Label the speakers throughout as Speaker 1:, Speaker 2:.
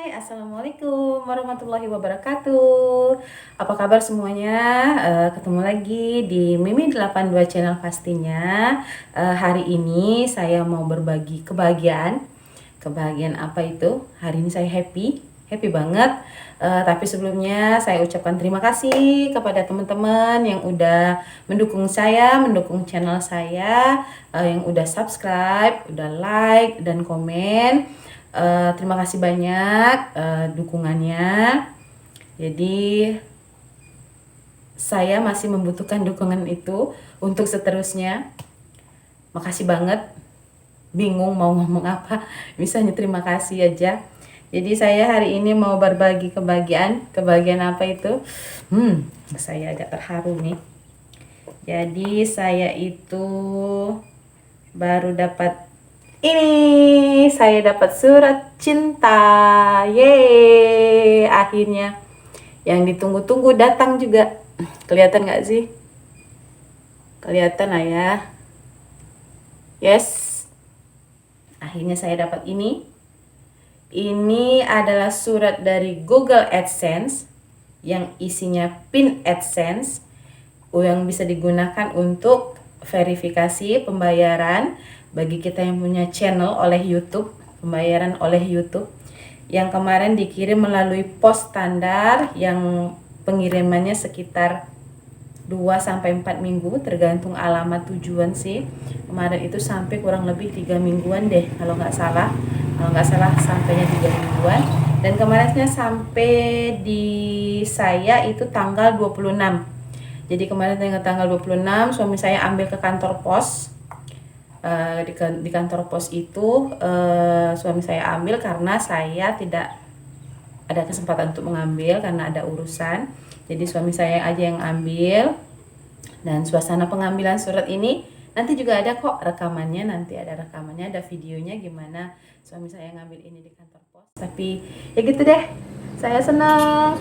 Speaker 1: Assalamualaikum warahmatullahi wabarakatuh. Apa kabar semuanya? Ketemu lagi di Mimi 82 channel pastinya. Hari ini saya mau berbagi kebahagiaan. Kebahagiaan apa itu? Hari ini saya happy banget. Tapi sebelumnya saya ucapkan terima kasih kepada teman-teman yang udah mendukung saya, mendukung channel saya, yang udah subscribe, udah like dan komen. Terima kasih banyak dukungannya. Jadi saya masih membutuhkan dukungan itu untuk seterusnya. Makasih banget. Bingung mau ngomong apa. Misalnya terima kasih aja. Jadi saya hari ini mau berbagi kebahagiaan. Kebahagiaan apa itu? Saya agak terharu nih. Jadi saya itu baru dapat ini, saya dapat surat cinta. Yeay, akhirnya yang ditunggu-tunggu datang juga. Kelihatan gak sih? Kelihatan lah ya. Yes, akhirnya saya dapat ini. Ini adalah surat dari Google AdSense yang isinya pin AdSense yang bisa digunakan untuk verifikasi pembayaran bagi kita yang punya channel oleh YouTube, pembayaran oleh YouTube. Yang kemarin dikirim melalui pos standar yang pengirimannya sekitar 2-4 minggu tergantung alamat tujuan sih. Kemarin itu sampai kurang lebih 3 mingguan deh kalau nggak salah. Kalau nggak salah sampainya 3 mingguan. Dan kemarinnya sampai di saya itu tanggal 26. Jadi kemarin tanggal 26 suami saya ambil ke kantor pos. Di kantor pos itu suami saya ambil karena saya tidak ada kesempatan untuk mengambil karena ada urusan. Jadi suami saya aja yang ambil. Dan suasana pengambilan surat ini nanti juga ada kok rekamannya, nanti ada rekamannya, ada videonya gimana suami saya ngambil ini di kantor pos. Tapi ya gitu deh. Saya senang.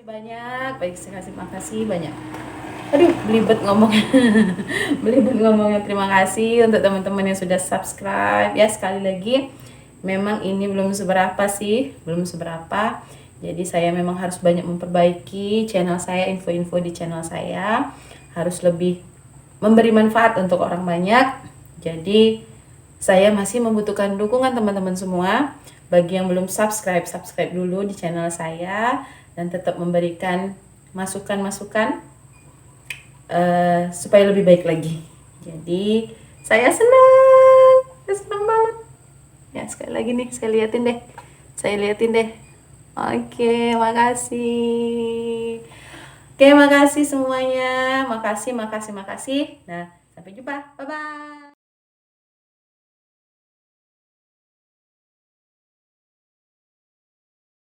Speaker 1: Banyak, baik makasih banyak. Aduh, belibet ngomongnya. Belibet ngomongnya. Terima kasih untuk teman-teman yang sudah subscribe. Ya, sekali lagi memang ini belum seberapa sih, belum seberapa. Jadi saya memang harus banyak memperbaiki channel saya, info-info di channel saya harus lebih memberi manfaat untuk orang banyak. Jadi saya masih membutuhkan dukungan teman-teman semua. Bagi yang belum subscribe dulu di channel saya dan tetap memberikan masukan-masukan supaya lebih baik lagi. Jadi saya senang banget. Ya sekali lagi nih, saya liatin deh. Oke, makasih. Oke, makasih semuanya. Makasih. Nah, sampai jumpa. Bye-bye.